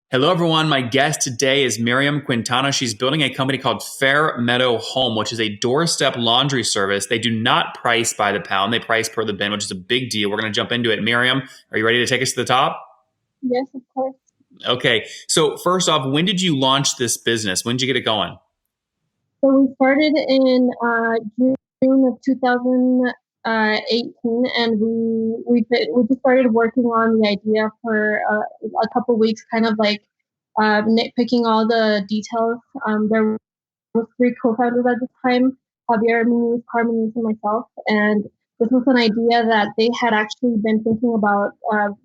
Hello, everyone. My guest today is Miriam Quintana. She's building a company called Fairmeadow Home, which is a doorstep laundry service. They do not price by the pound. They price per the bin, which is a big deal. We're going to jump into it. Miriam, are you ready to take us to the top? Yes, of course. Okay. So first off, when did you launch this business? When did you get it going? So we started in June of 2018, and we just started working on the idea for a couple of weeks, kind of like nitpicking all the details. There was three co-founders at the time: Javier, Muniz, Carmen, and myself. And this was an idea that they had actually been thinking about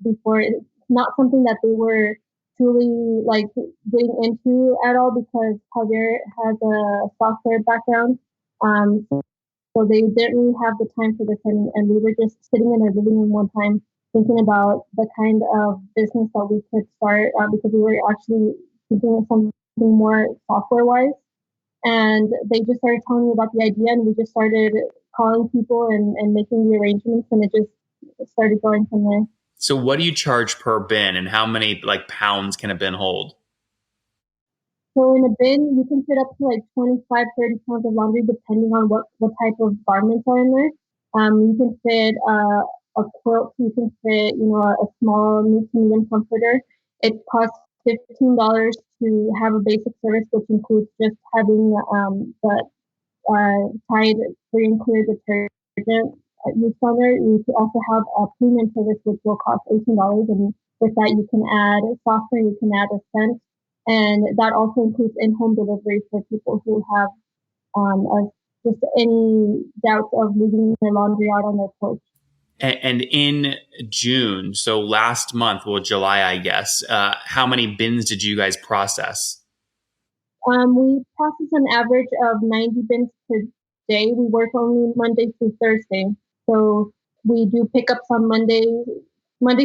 before. It's not something that they were truly like getting into at all because Javier has a software background. So they didn't really have the time for this, and we were just sitting in our living room one time thinking about the kind of business that we could start because we were actually thinking of something more software wise. And they just started telling me about the idea, and we just started calling people and making the arrangements, and it just started going from there. So what do you charge per bin and how many pounds can a bin hold? So in a bin, you can fit up to like 25, 30 pounds of laundry, depending on what type of garments are in there. You can fit a quilt, you can fit, a small medium comforter. It costs $15 to have a basic service, which includes just having the Tide free and clear detergent used on there. You can also have a premium service, which will cost $18. And with that, you can add software, you can add a scent, and that also includes in-home delivery for people who have just any doubts of leaving their laundry out on their porch. And in June, so last month, well, July, I guess, how many bins did you guys process? We process an average of 90 bins per day. We work only Monday through Thursday. So we do pickups on Monday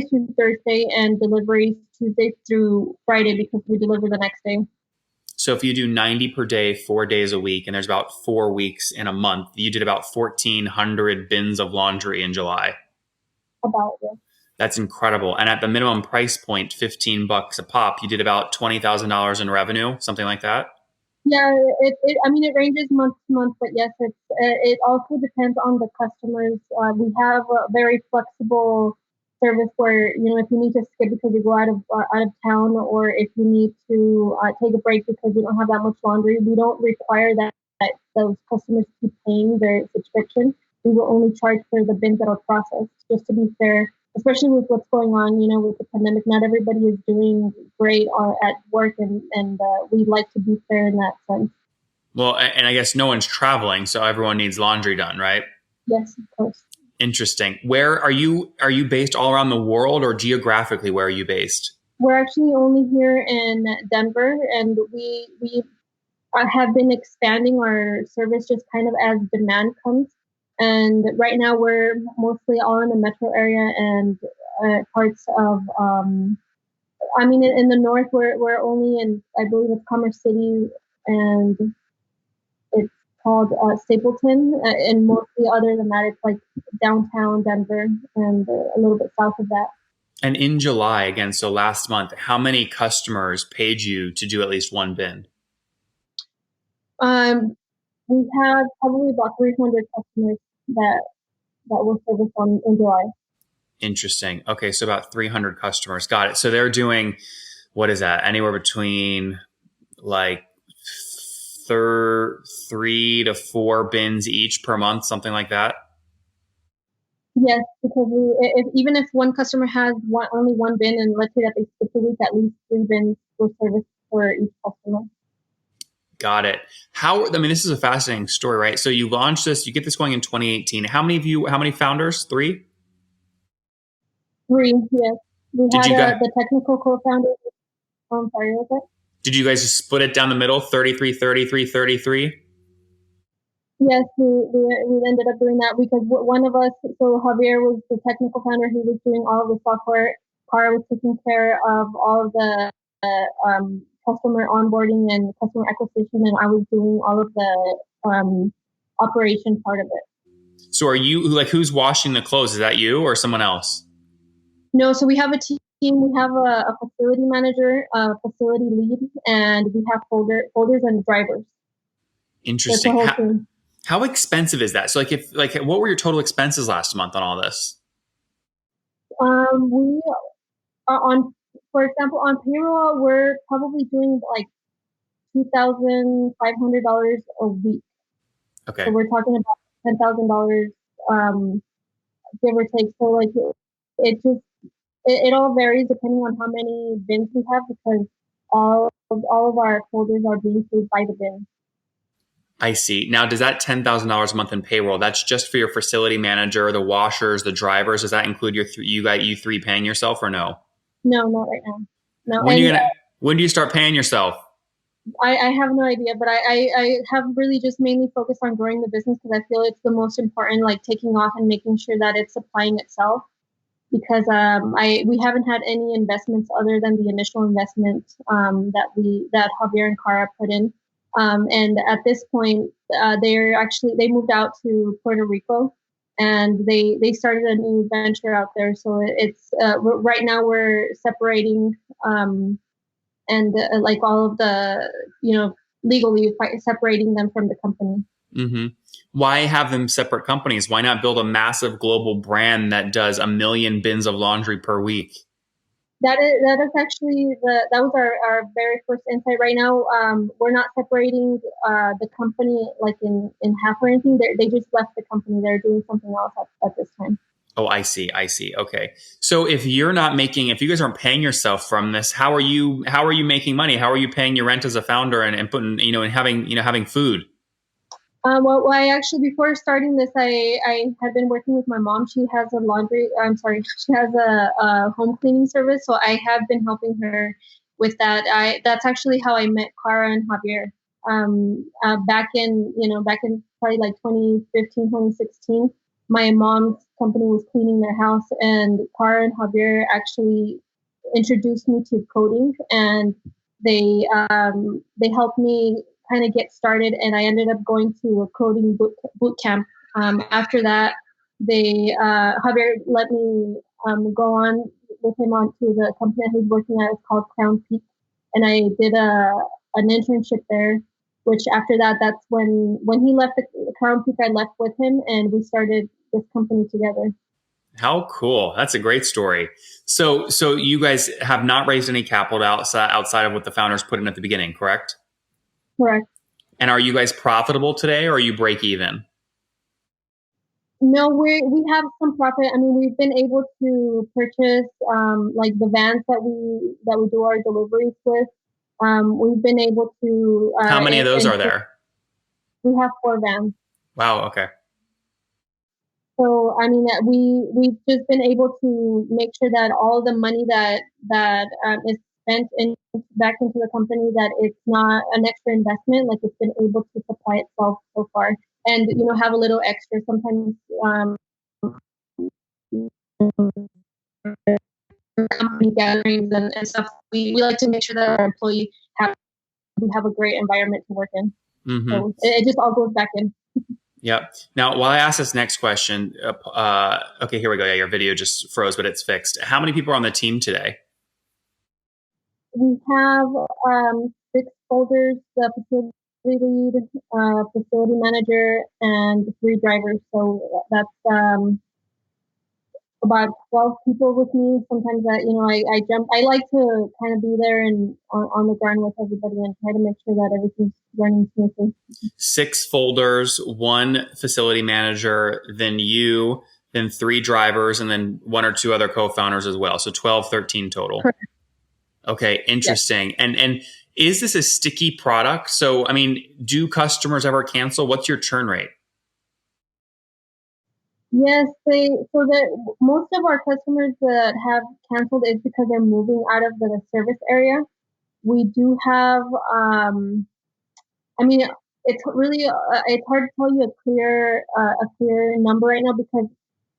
through Thursday, and deliveries Tuesday through Friday because we deliver the next day. So if you do 90 per day, 4 days a week, and there's about 4 weeks in a month, you did about 1,400 bins of laundry in July. About it. That's incredible. And at the minimum price point, $15 a pop, you did about $20,000 in revenue, something like that. Yeah, it ranges month to month, but yes, it also depends on the customers. We have a very flexible service where, if you need to skip because you go out of town, or if you need to take a break because you don't have that much laundry, we don't require that those customers keep paying their subscription. We will only charge for the bins that are processed, just to be fair, especially with what's going on, with the pandemic. Not everybody is doing great at work, and we like to be fair in that sense. Well, and I guess no one's traveling, so everyone needs laundry done, right? Yes, of course. Interesting. Where are you? Are you based all around the world, or geographically, where are you based? We're actually only here in Denver, and we have been expanding our service just kind of as demand comes. And right now we're mostly all in the metro area and parts of, in the north, we're only in, I believe it's Commerce City, and it's called Stapleton. And mostly other than that, it's like downtown Denver and a little bit south of that. And in July, again, so last month, how many customers paid you to do at least one bin? We have probably about 300 customers that will service in July. Interesting. Okay, so about 300 customers. Got it. So they're doing, what is that? Anywhere between like 3 to 4 bins each per month, something like that? Yes, because even if one customer has only one bin, and let's say that they skip a week, at least 3 bins were serviced for each customer. Got it. This is a fascinating story, right? So you launched this, you get this going in 2018. How many founders? 3? 3, yes. We Did had you guys, the technical co-founder. I'm sorry, what was did you guys just split it down the middle, 33, 33, 33? that? Yes, we ended up doing that because one of us, so Javier was the technical founder. He was doing all of the software. Cara was taking care of all of the customer onboarding and customer acquisition, and I was doing all of the operation part of it. So are you, who's washing the clothes? Is that you or someone else? No, so we have a team team, we have a facility manager, a facility lead, and we have folders and drivers. That's the Interesting. whole team. How expensive is that? So what were your total expenses last month on all this? We are on, for example, on payroll, we're probably doing like $2,500 a week. Okay. So we're talking about $10,000, give or take. So like it all varies depending on how many bins we have, because all of our folders are being paid by the bin. I see. Now, does that $10,000 a month in payroll? That's just for your facility manager, the washers, the drivers. Does that include you three paying yourself or no? No, not right now. No, When and when do you start paying yourself? I have no idea, but I have really just mainly focused on growing the business because I feel it's the most important, like taking off and making sure that it's supplying itself. Because we haven't had any investments other than the initial investment that Javier and Cara put in. And at this point, they moved out to Puerto Rico, and they started a new venture out there. So it's right now we're separating, and like all of the legally separating them from the company. Mm-hmm. Why have them separate companies? Why not build a massive global brand that does 1 million bins of laundry per week? That is actually that was our very first insight. Right now, we're not separating the company like in half or anything. They just left the company. They're doing something else at this time. Oh, I see. I see. Okay. So if you guys aren't paying yourself from this, how are you making money? How are you paying your rent as a founder and putting, and having food? Well, I actually, before starting this, I had been working with my mom. She has a she has a home cleaning service. So I have been helping her with that. That's actually how I met Cara and Javier. Back in probably like 2015, 2016, my mom's company was cleaning their house, and Cara and Javier actually introduced me to coding, and they helped me kind of get started, and I ended up going to a coding boot camp. After that, Javier let me go on with him onto the company that he's working at. It's called Crown Peak, and I did an internship there. Which after that, that's when he left the Crown Peak, I left with him, and we started this company together. How cool. That's a great story. So you guys have not raised any capital outside of what the founders put in at the beginning, correct? Correct. And are you guys profitable today or are you break even? No, we have some profit. I mean, we've been able to purchase like the vans that we do our deliveries with. We've been able to. How many of those are there? We have 4 vans. Wow. Okay. So I mean, we've just been able to make sure that all the money that is spent back into the company, that it's not an extra investment. Like, it's been able to supply itself so far, and have a little extra sometimes. Company gatherings and stuff. We like to make sure that our employee we have a great environment to work in. Mm-hmm. So it just all goes back in. Yep. Now, while I ask this next question, okay, here we go. Yeah, your video just froze, but it's fixed. How many people are on the team today? We have 6 folders, the facility lead, facility manager, and 3 drivers. So that's about 12 people with me. Sometimes I jump. I like to kind of be there and on the ground with everybody and try to make sure that everything's running smoothly. 6 folders, 1 facility manager, then you, then 3 drivers, and then 1 or 2 other co-founders as well. So 12, 13 total. Correct. Okay, interesting. Yes. And is this a sticky product? So, I mean, do customers ever cancel? What's your churn rate? Yes, most of our customers that have canceled is because they're moving out of the service area. We do have, I mean, it's really it's hard to tell you a clear number right now, because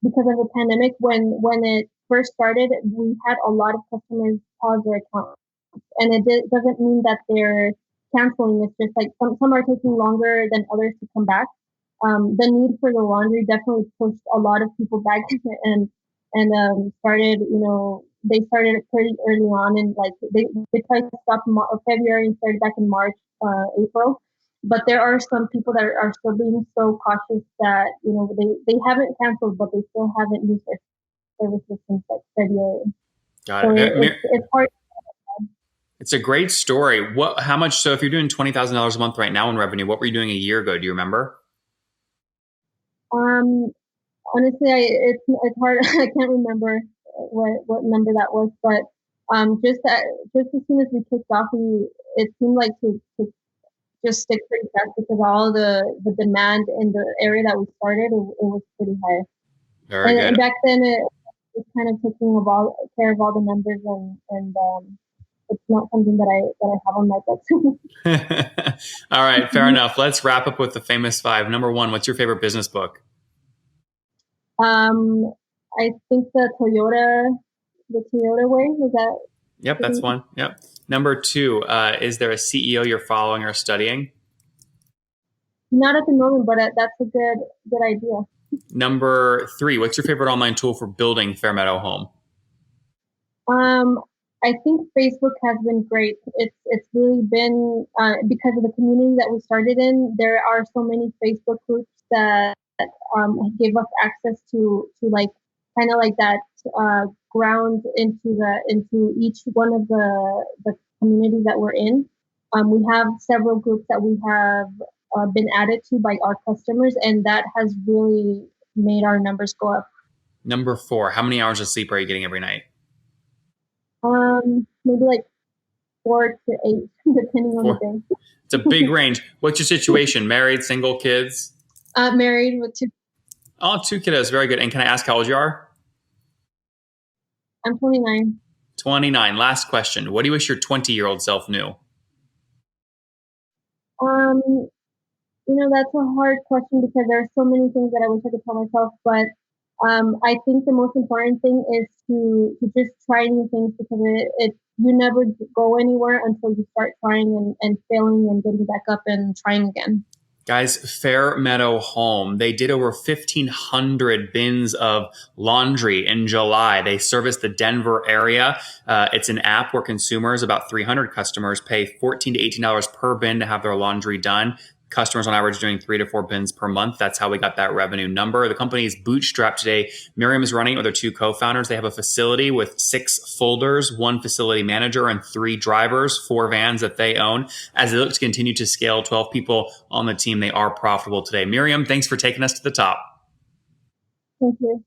of the pandemic. When it first started, we had a lot of customers pause their accounts, and it doesn't mean that they're canceling. It's just like some are taking longer than others to come back. The need for the laundry definitely pushed a lot of people back and started, they started pretty early on, and like they tried to stop in February and started back in March, April. But there are some people that are still being so cautious that they haven't canceled, but they still haven't used their services since like February. Got So it. it's hard. It's a great story. How much? So if you're doing $20,000 a month right now in revenue, what were you doing a year ago? Do you remember? Honestly, it's hard. I can't remember what number that was, but just as soon as we kicked off, it seemed like to just stick pretty fast because all the demand in the area that we started, it was pretty high. Very good. And back then, it was kind of taking care of all the numbers, and it's not something that I have on my books. All right, fair enough. Let's wrap up with the famous five. Number one, what's your favorite business book? I think the Toyota way, is that? Yep, that's one. Yep. Number two, is there a CEO you're following or studying? Not at the moment, but that's a good idea. Number three, what's your favorite online tool for building Fairmeadow Home? I think Facebook has been great. It's really been because of the community that we started in. There are so many Facebook groups that give us access to like kind of like that ground into each one of the communities that we're in. We have several groups that we have been added to by our customers, and that has really made our numbers go up. Number four, how many hours of sleep are you getting every night? Maybe like 4 to 8, depending on the day. It's a big range. What's your situation? Married, single, kids? Married with 2. Oh, 2 kiddos. Very good. And can I ask how old you are? I'm 29. 29. Last question. What do you wish your 20-year-old self knew? That's a hard question because there are so many things that I wish I could tell myself, but I think the most important thing is to just try new things because you never go anywhere until you start trying and failing and getting back up and trying again. Guys, Fairmeadow Home, they did over 1,500 bins of laundry in July. They service the Denver area. It's an app where consumers, about 300 customers, pay $14 to $18 per bin to have their laundry done. Customers on average doing 3 to 4 bins per month. That's how we got that revenue number. The company is bootstrapped today. Miriam is running it with her 2 co-founders. They have a facility with 6 folders, 1 facility manager, and 3 drivers, 4 vans that they own. As they look to continue to scale, 12 people on the team, they are profitable today. Miriam, thanks for taking us to the top. Thank you.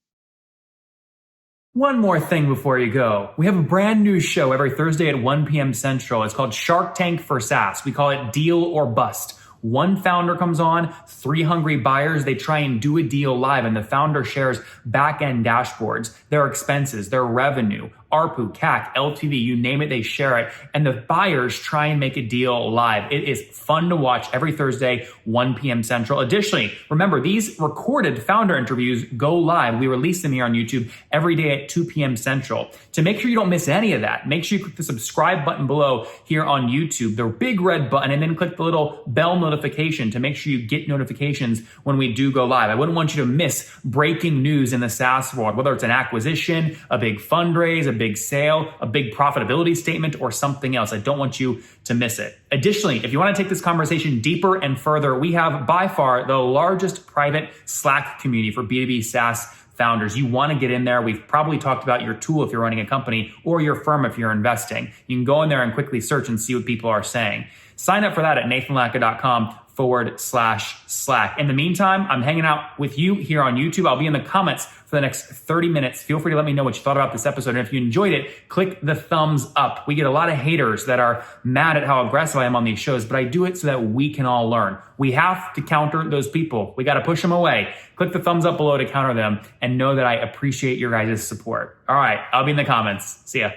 One more thing before you go. We have a brand new show every Thursday at 1 p.m. Central. It's called Shark Tank for SaaS. We call it Deal or Bust. One founder comes on, 3 hungry buyers, they try and do a deal live, and the founder shares back-end dashboards, their expenses, their revenue, ARPU, CAC, LTV, you name it, they share it. And the buyers try and make a deal live. It is fun to watch every Thursday, 1 p.m. Central. Additionally, remember, these recorded founder interviews go live. We release them here on YouTube every day at 2 p.m. Central. To make sure you don't miss any of that, make sure you click the subscribe button below here on YouTube, the big red button, and then click the little bell notification to make sure you get notifications when we do go live. I wouldn't want you to miss breaking news in the SaaS world, whether it's an acquisition, a big fundraise, a big sale, a big profitability statement, or something else. I don't want you to miss it. Additionally, if you want to take this conversation deeper and further, we have by far the largest private Slack community for B2B SaaS founders. You want to get in there. We've probably talked about your tool if you're running a company or your firm if you're investing. You can go in there and quickly search and see what people are saying. Sign up for that at nathanlatka.com/Slack. In the meantime, I'm hanging out with you here on YouTube. I'll be in the comments for the next 30 minutes. Feel free to let me know what you thought about this episode. And if you enjoyed it, click the thumbs up. We get a lot of haters that are mad at how aggressive I am on these shows, but I do it so that we can all learn. We have to counter those people. We got to push them away. Click the thumbs up below to counter them and know that I appreciate your guys' support. All right, I'll be in the comments. See ya.